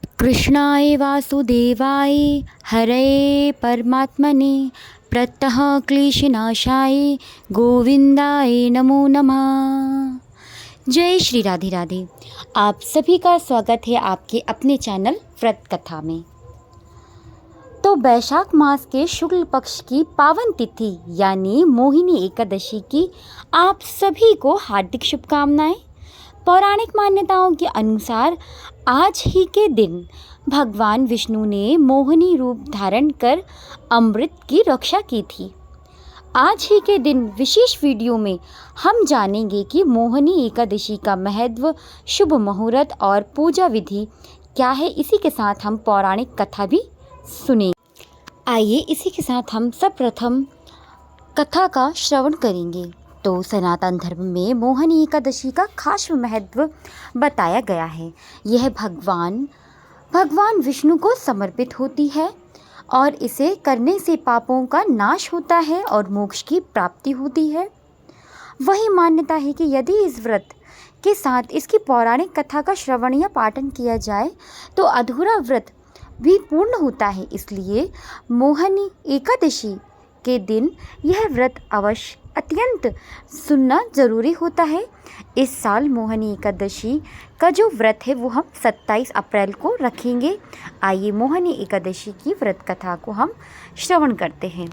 कृष्णाय वासुदेवाय हरये परमात्मने प्रत्यह क्लेशनाशाय गोविंदाय नमो नमः। जय श्री राधे राधे। आप सभी का स्वागत है आपके अपने चैनल व्रत कथा में। तो वैशाख मास के शुक्ल पक्ष की पावन तिथि यानी मोहिनी एकादशी की आप सभी को हार्दिक शुभकामनाएं। पौराणिक मान्यताओं के अनुसार आज ही के दिन भगवान विष्णु ने मोहिनी रूप धारण कर अमृत की रक्षा की थी। आज ही के दिन विशेष वीडियो में हम जानेंगे कि मोहिनी एकादशी का महत्व, शुभ मुहूर्त और पूजा विधि क्या है। इसी के साथ हम पौराणिक कथा भी सुनेंगे। आइए इसी के साथ हम सर्वप्रथम कथा का श्रवण करेंगे। तो सनातन धर्म में मोहिनी एकादशी का खास महत्व बताया गया है। यह भगवान विष्णु को समर्पित होती है और इसे करने से पापों का नाश होता है और मोक्ष की प्राप्ति होती है। वही मान्यता है कि यदि इस व्रत के साथ इसकी पौराणिक कथा का श्रवण या पाठन किया जाए तो अधूरा व्रत भी पूर्ण होता है। इसलिए मोहिनी एकादशी के दिन यह व्रत अवश्य अत्यंत सुनना जरूरी होता है। इस साल मोहिनी एकादशी का जो व्रत है वो हम 27 अप्रैल को रखेंगे। आइए मोहिनी एकादशी की व्रत कथा को हम श्रवण करते हैं।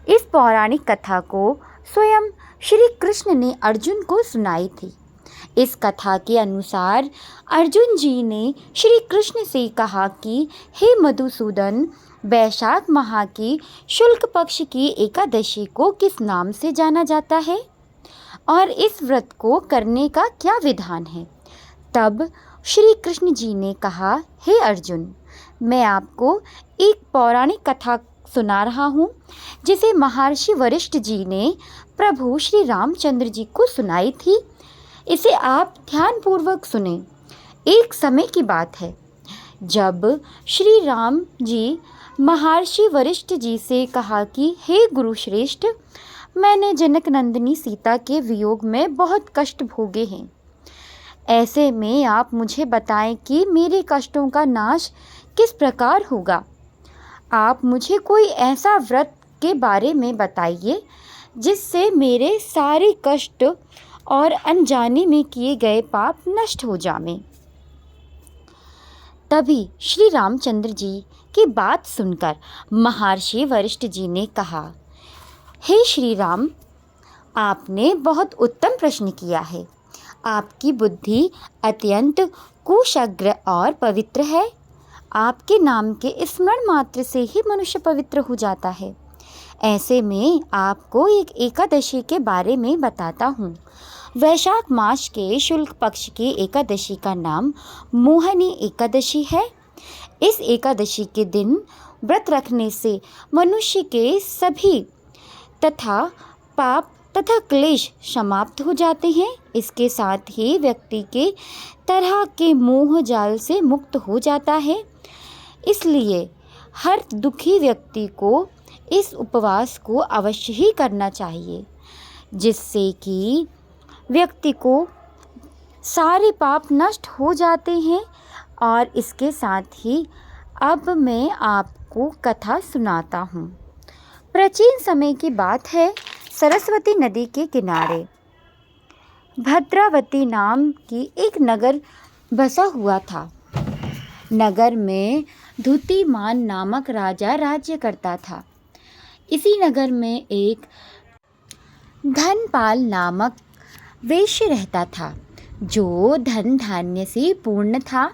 इस पौराणिक कथा को स्वयं श्री कृष्ण ने अर्जुन को सुनाई थी। इस कथा के अनुसार अर्जुन जी ने श्री कृष्ण से कहा कि हे मधुसूदन, वैशाख माह की शुक्ल पक्ष की एकादशी को किस नाम से जाना जाता है और इस व्रत को करने का क्या विधान है। तब श्री कृष्ण जी ने कहा, हे अर्जुन, मैं आपको एक पौराणिक कथा सुना रहा हूँ जिसे महर्षि वशिष्ठ जी ने प्रभु श्री रामचंद्र जी को सुनाई थी। इसे आप ध्यानपूर्वक सुने। एक समय की बात है जब श्री राम जी महर्षि वशिष्ठ जी से कहा कि हे गुरु श्रेष्ठ, मैंने जनक नंदिनी सीता के वियोग में बहुत कष्ट भोगे हैं। ऐसे में आप मुझे बताएं कि मेरे कष्टों का नाश किस प्रकार होगा। आप मुझे कोई ऐसा व्रत के बारे में बताइए जिससे मेरे सारे कष्ट और अनजाने में किए गए पाप नष्ट हो जाएं। तभी श्री रामचंद्र जी की बात सुनकर महर्षि वशिष्ठ जी ने कहा, हे श्री राम, आपने बहुत उत्तम प्रश्न किया है। आपकी बुद्धि अत्यंत कुशाग्र और पवित्र है। आपके नाम के स्मरण मात्र से ही मनुष्य पवित्र हो जाता है। ऐसे में आपको एक एकादशी के बारे में बताता हूँ। वैशाख मास के शुक्ल पक्ष की एकादशी का नाम मोहिनी एकादशी है। इस एकादशी के दिन व्रत रखने से मनुष्य के सभी तथा पाप तथा क्लेश समाप्त हो जाते हैं। इसके साथ ही व्यक्ति के तरह के मोह जाल से मुक्त हो जाता है। इसलिए हर दुखी व्यक्ति को इस उपवास को अवश्य ही करना चाहिए, जिससे कि व्यक्ति को सारे पाप नष्ट हो जाते हैं। और इसके साथ ही अब मैं आपको कथा सुनाता हूँ। प्राचीन समय की बात है। सरस्वती नदी के किनारे भद्रावती नाम की एक नगर बसा हुआ था। नगर में धूतिमान नामक राजा राज्य करता था। इसी नगर में एक धनपाल नामक वैश्य रहता था जो धन धान्य से पूर्ण था।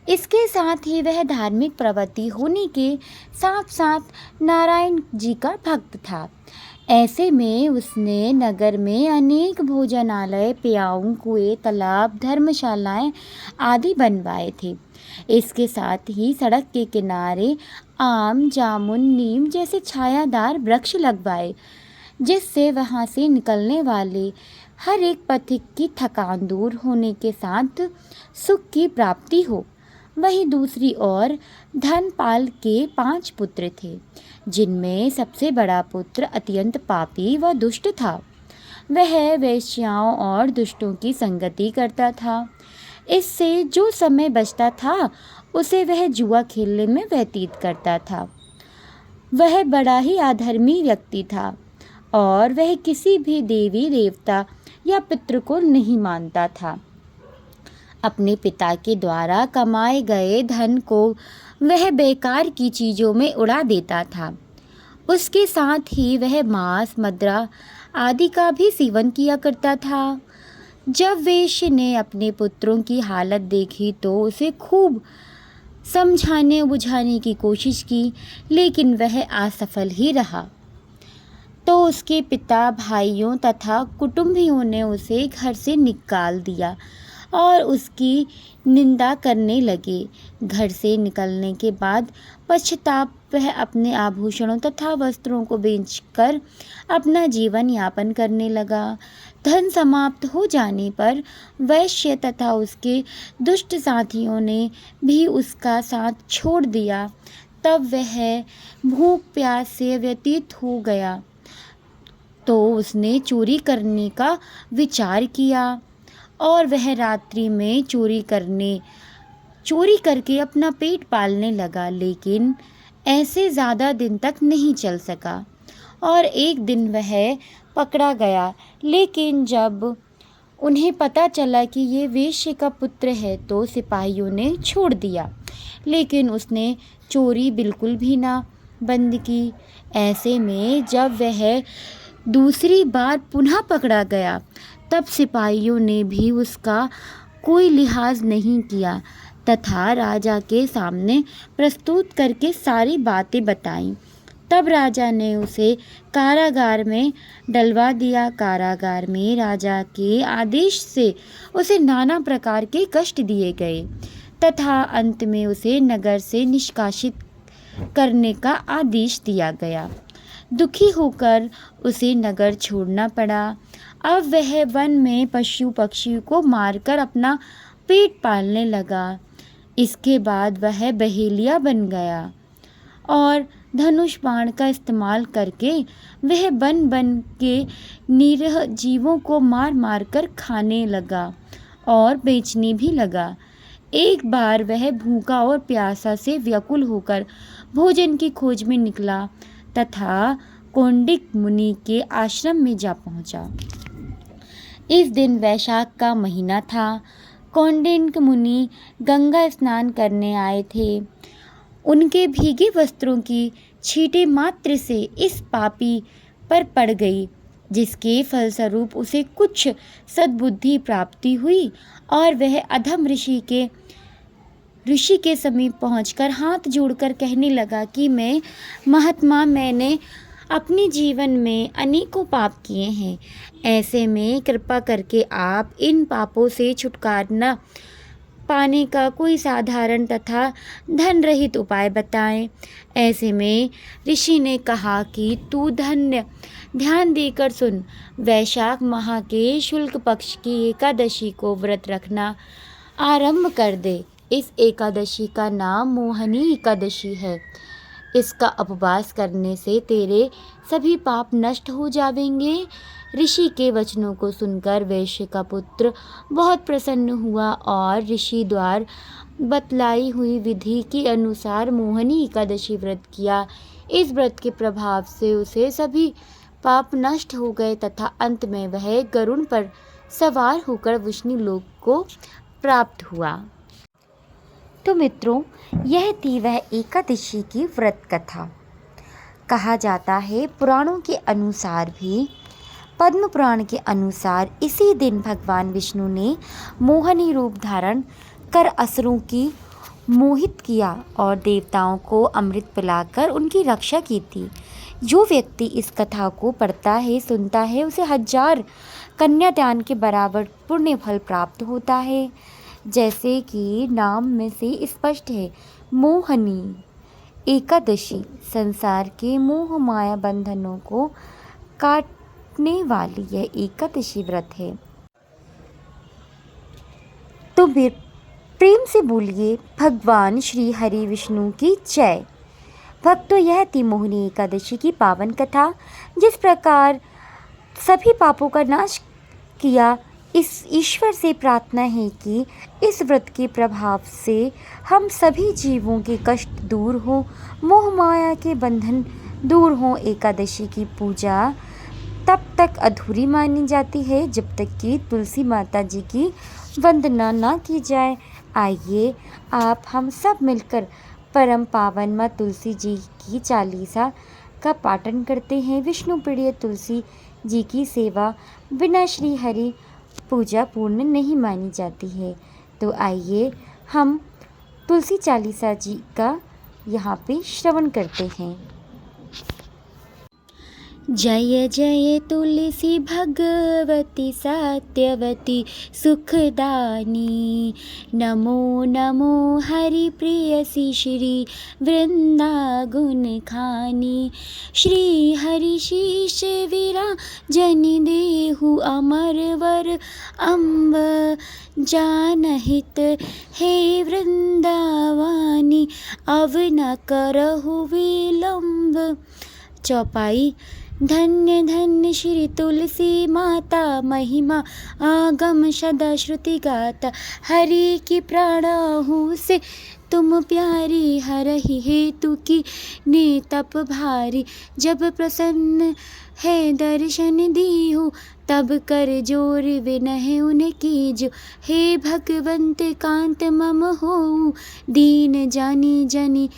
इसके साथ ही वह धार्मिक प्रवृत्ति होने के साथ साथ नारायण जी का भक्त था। ऐसे में उसने नगर में अनेक भोजनालय, प्याऊ, कुएं, तालाब, धर्मशालाएं आदि बनवाए थे। इसके साथ ही सड़क के किनारे आम, जामुन, नीम जैसे छायादार वृक्ष लगवाए, जिससे वहां से निकलने वाले हर एक पथिक की थकान दूर होने के साथ सुख की प्राप्ति हो। वहीं दूसरी ओर धनपाल के 5 पुत्र थे, जिनमें सबसे बड़ा पुत्र अत्यंत पापी व दुष्ट था। वह वेश्याओं और दुष्टों की संगति करता था। इससे जो समय बचता था उसे वह जुआ खेलने में व्यतीत करता था। वह बड़ा ही अधर्मी व्यक्ति था और वह किसी भी देवी देवता या पितृ को नहीं मानता था। अपने पिता के द्वारा कमाए गए धन को वह बेकार की चीज़ों में उड़ा देता था। उसके साथ ही वह मांस, मदिरा आदि का भी सेवन किया करता था। जब वेश्या ने अपने पुत्रों की हालत देखी तो उसे खूब समझाने बुझाने की कोशिश की, लेकिन वह असफल ही रहा। तो उसके पिता, भाइयों तथा कुटुंबियों ने उसे घर से निकाल दिया और उसकी निंदा करने लगे। घर से निकलने के बाद पश्चाताप वह अपने आभूषणों तथा वस्त्रों को बेचकर अपना जीवन यापन करने लगा। धन समाप्त हो जाने पर वैश्य तथा उसके दुष्ट साथियों ने भी उसका साथ छोड़ दिया। तब वह भूख प्यास से व्यतीत हो गया तो उसने चोरी करने का विचार किया और वह रात्रि में चोरी करके अपना पेट पालने लगा, लेकिन ऐसे ज़्यादा दिन तक नहीं चल सका और एक दिन वह पकड़ा गया। लेकिन जब उन्हें पता चला कि ये वेश्या का पुत्र है तो सिपाहियों ने छोड़ दिया, लेकिन उसने चोरी बिल्कुल भी ना बंद की। ऐसे में जब वह दूसरी बार पुनः पकड़ा गया तब सिपाहियों ने भी उसका कोई लिहाज नहीं किया तथा राजा के सामने प्रस्तुत करके सारी बातें बताईं। तब राजा ने उसे कारागार में डलवा दिया। कारागार में राजा के आदेश से उसे नाना प्रकार के कष्ट दिए गए तथा अंत में उसे नगर से निष्कासित करने का आदेश दिया गया। दुखी होकर उसे नगर छोड़ना पड़ा। अब वह वन में पशु पक्षी को मारकर अपना पेट पालने लगा। इसके बाद वह बहेलिया बन गया और धनुष बाण का इस्तेमाल करके वह बन बन के निरीह जीवों को मार मार कर खाने लगा और बेचने भी लगा। एक बार वह भूखा और प्यासा से व्याकुल होकर भोजन की खोज में निकला तथा कौंडिक मुनि के आश्रम में जा पहुंचा। इस दिन वैशाख का महीना था। कौंडिक मुनि गंगा स्नान करने आए थे। उनके भीगे वस्त्रों की छींटे मात्र से इस पापी पर पड़ गई, जिसके फलस्वरूप उसे कुछ सद्बुद्धि प्राप्ति हुई और वह अधम ऋषि के समीप पहुंचकर हाथ जोड़कर कहने लगा कि मैं महात्मा, मैंने अपने जीवन में अनेकों पाप किए हैं। ऐसे में कृपा करके आप इन पापों से छुटकारा पाने का कोई साधारण तथा धन रहित उपाय बताएं। ऐसे में ऋषि ने कहा कि तू ध्यान देकर सुन। वैशाख माह के शुक्ल पक्ष की एकादशी को व्रत रखना आरंभ कर दे। इस एकादशी का नाम मोहिनी एकादशी है। इसका उपवास करने से तेरे सभी पाप नष्ट हो जाएंगे। ऋषि के वचनों को सुनकर वैश्य का पुत्र बहुत प्रसन्न हुआ और ऋषि द्वारा बतलाई हुई विधि के अनुसार मोहिनी एकादशी व्रत किया। इस व्रत के प्रभाव से उसे सभी पाप नष्ट हो गए तथा अंत में वह गरुड़ पर सवार होकर विष्णु लोक को प्राप्त हुआ। तो मित्रों, यह थी वह एकादशी की व्रत कथा। कहा जाता है पुराणों के अनुसार भी, पद्म पुराण के अनुसार इसी दिन भगवान विष्णु ने मोहिनी रूप धारण कर असुरों की मोहित किया और देवताओं को अमृत पिलाकर उनकी रक्षा की थी। जो व्यक्ति इस कथा को पढ़ता है, सुनता है, उसे 1000 कन्यादान के बराबर पुण्य फल प्राप्त होता है। जैसे कि नाम में से स्पष्ट है, मोहिनी एकादशी संसार के मोह माया बंधनों को काटने वाली यह एकादशी व्रत है। तो प्रेम से बोलिए भगवान श्री हरि विष्णु की जय। भक्तों, यह थी मोहिनी एकादशी की पावन कथा। जिस प्रकार सभी पापों का नाश किया, इस ईश्वर से प्रार्थना है कि इस व्रत के प्रभाव से हम सभी जीवों के कष्ट दूर हो, मोह माया के बंधन दूर हो। एकादशी की पूजा तब तक अधूरी मानी जाती है जब तक कि तुलसी माता जी की वंदना ना की जाए। आइए आप हम सब मिलकर परम पावन माँ तुलसी जी की चालीसा का पाठन करते हैं। विष्णु प्रिय तुलसी जी की सेवा बिना श्री हरि पूजा पूर्ण नहीं मानी जाती है। तो आइए हम तुलसी चालीसा जी का यहाँ पे श्रवण करते हैं। जय जय तुलसी भगवती सत्यवती सुखदानी, नमो नमो हरि प्रियसी श्री वृंदा गुण खानी। श्री हरि शीश विराजनि देहु अमर वर अम्ब, जानहित हे वृंदावानी अव न करहु विलम्ब। चौपाई। धन्य धन्य श्री तुलसी माता, महिमा आगम सदा श्रुति गाता। हरि की प्राणहु से तुम प्यारी, हरहि हेतु की ने तप भारी। जब प्रसन्न है दर्शन दीहु, तब कर जोर विनह उनकी जो। हे भगवंत कांत मम होऊ, दीन जानी जनी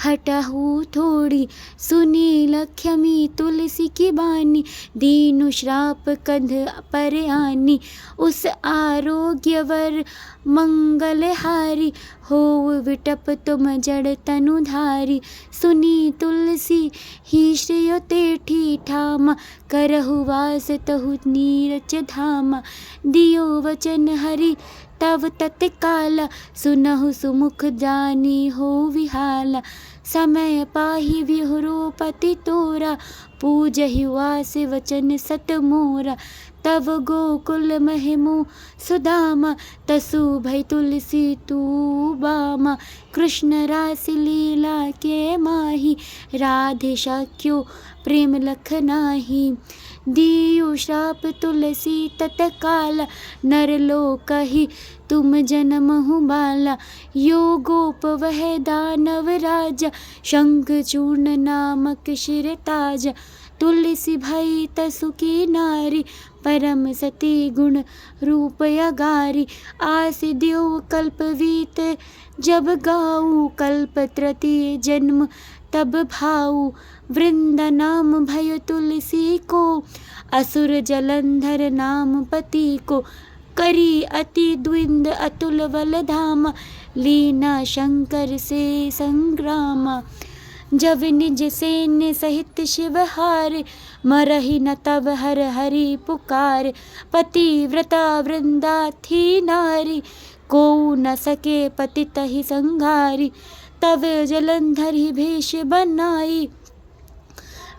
हटहु थोड़ी। सुनी लक्ष्मी तुलसी की बानी, दीनु श्राप कंध पर आनी। उस आरोग्य वर मंगलहारी, हो विटप तुम जड़ तनुधारी। सुनी तुलसी ही श्रेय तेठी ठामा, करहु वास तहु नीरज धामा। दियो वचन हरि तव तत्काला, सुनहु सुमुख जानी हो विहाला। समय पाहि विहुरो पति तोरा, पूजहि वास वचन सत मोरा। तव गोकुल महिमु सुदामा, तसु भई तुलसी तू बामा। कृष्ण रास लीला के माही, राधे शाक्यो प्रेम लख नाही। दियो श्राप तुलसी तत्काला, नर लोकहि तुम जनमहु बाला। यो गोप वह दानव राजा, शंख चूर्ण नामक शिर ताजा। तुलसी भई तसु की नारी, परम सती गुण रूप अगारी। आस द्यो कल्प वीत जब गाऊ, कल्प तृतीय जन्म तब भाऊ। वृंदा नाम भयो तुलसी को, असुर जलंधर नाम पति को। करी अति द्विंद अतुल बल धामा, लीना शंकर से संग्रामा। जब निज सैन्य सहित शिव हारे, मरहि न तब हर हरि पुकार। पतिव्रता वृंदा थी नारी, को न सके पति तहि संघारी। तब जलंधर ही भेष बनाई,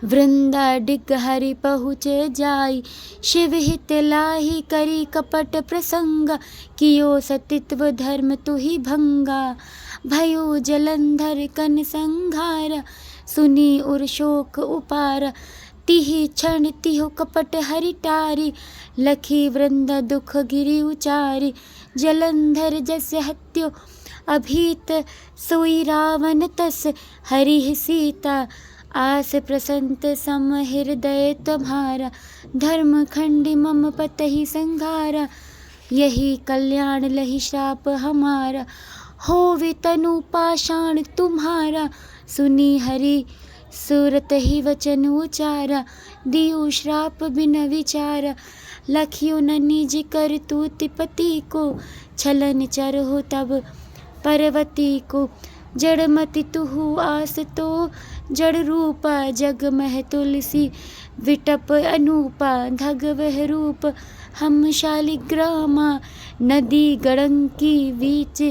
वृंदा डिग हरि पहुँच जाई। शिव हित लाही करी कपट प्रसंगा, कियो सतित्व धर्म तुहि भंगा। भयो जलंधर कन संघारा, सुनी उर शोक उपारा। तिहि क्षण तिहो कपट हरि टारी, लखी वृंदा दुख गिरि उचारी। जलंधर जस हत्यो अभीत, सोई रावण तस हरि सीता। आस प्रसंत सम हृदय तुम्हारा, धर्म खंडी मम पतहि संघारा। यही कल्याण लहि श्राप हमारा, होवे तनु पाषाण तुम्हारा। सुनी हरि सूरत ही वचन उचारा, दियो श्राप बिन विचारा। लखियो न निज कर तूति पति को, छलन चर हो तब परवती को। जड़मति तुहु आस तो जड़ रूपा, जग मह तुलसी विटप अनूपा। धग वह रूप हम शालिग्रामा, नदी गड़ंकी बीच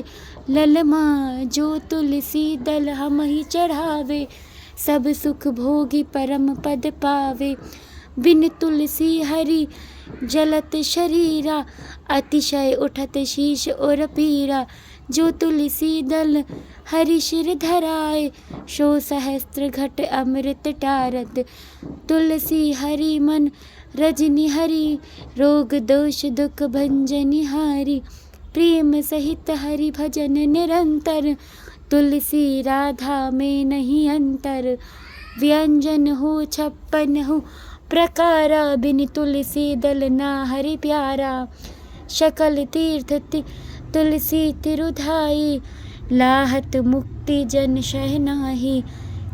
ललमा। जो तुलसी दल हम ही चढ़ावे, सब सुख भोगी परम पद पावे। बिन तुलसी हरि जलत शरीरा, अतिशय उठत शीश और पीरा। जो तुलसी दल हरि शिर धराए, सो सहस्त्र घट अमृत टारत। तुलसी हरि मन रजनी हरि रोग दोष दुख भंजनि हारी। प्रेम सहित हरि भजन निरंतर, तुलसी राधा में नहीं अंतर। व्यंजन हो 56 हो प्रकारा, बिन तुलसी दल ना हरि प्यारा। सकल तीर्थ तुलसी तिरुधाई, लाहत मुक्ति जन शहनाही।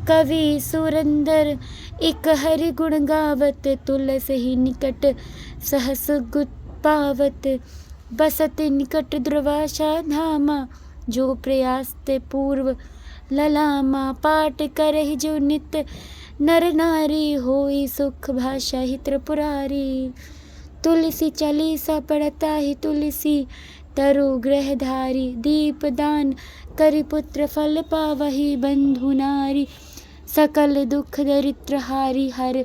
कवि सुरंदर एक हरि गुण गावत, तुलसी निकट सहस गुत पावत। बसत निकट दुर्वासा धामा, जो प्रयास ते पूर्व ललामा। पाठ करहि जो नित नर नारी, होई सुख भाषा ही त्रिपुरारी। तुलसी चालीसा पढ़ता ही तुलसी, तरु ग्रहधारी। दीप दान करि पुत्र फल पावहि, बंधु नारी। सकल दुख दरिद्र हारी, हर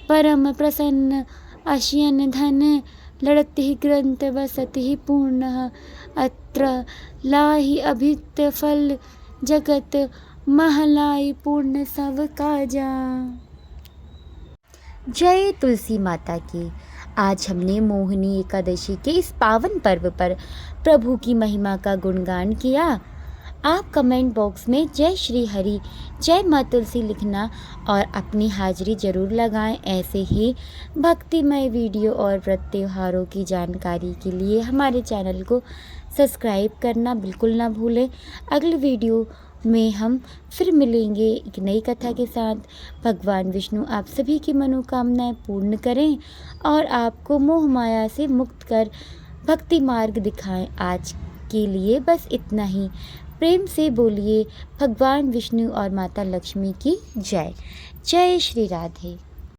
परम प्रसन्न अशियन धन। लड़त ही ग्रंथ वसत ही पूर्ण, अत्र लाहि अभित फल जगत। महलाई पूर्ण सब काजा। जय तुलसी माता की। आज हमने मोहिनी एकादशी के इस पावन पर्व पर प्रभु की महिमा का गुणगान किया। आप कमेंट बॉक्स में जय श्री हरि जय माँ तुलसी लिखना और अपनी हाजिरी ज़रूर लगाएं। ऐसे ही भक्तिमय वीडियो और व्रत त्योहारों की जानकारी के लिए हमारे चैनल को सब्सक्राइब करना बिल्कुल ना भूलें। अगले वीडियो में हम फिर मिलेंगे एक नई कथा के साथ। भगवान विष्णु आप सभी की मनोकामनाएं पूर्ण करें और आपको मोह माया से मुक्त कर भक्ति मार्ग दिखाएं। आज के लिए बस इतना ही। प्रेम से बोलिए भगवान विष्णु और माता लक्ष्मी की जय। जय श्री राधे।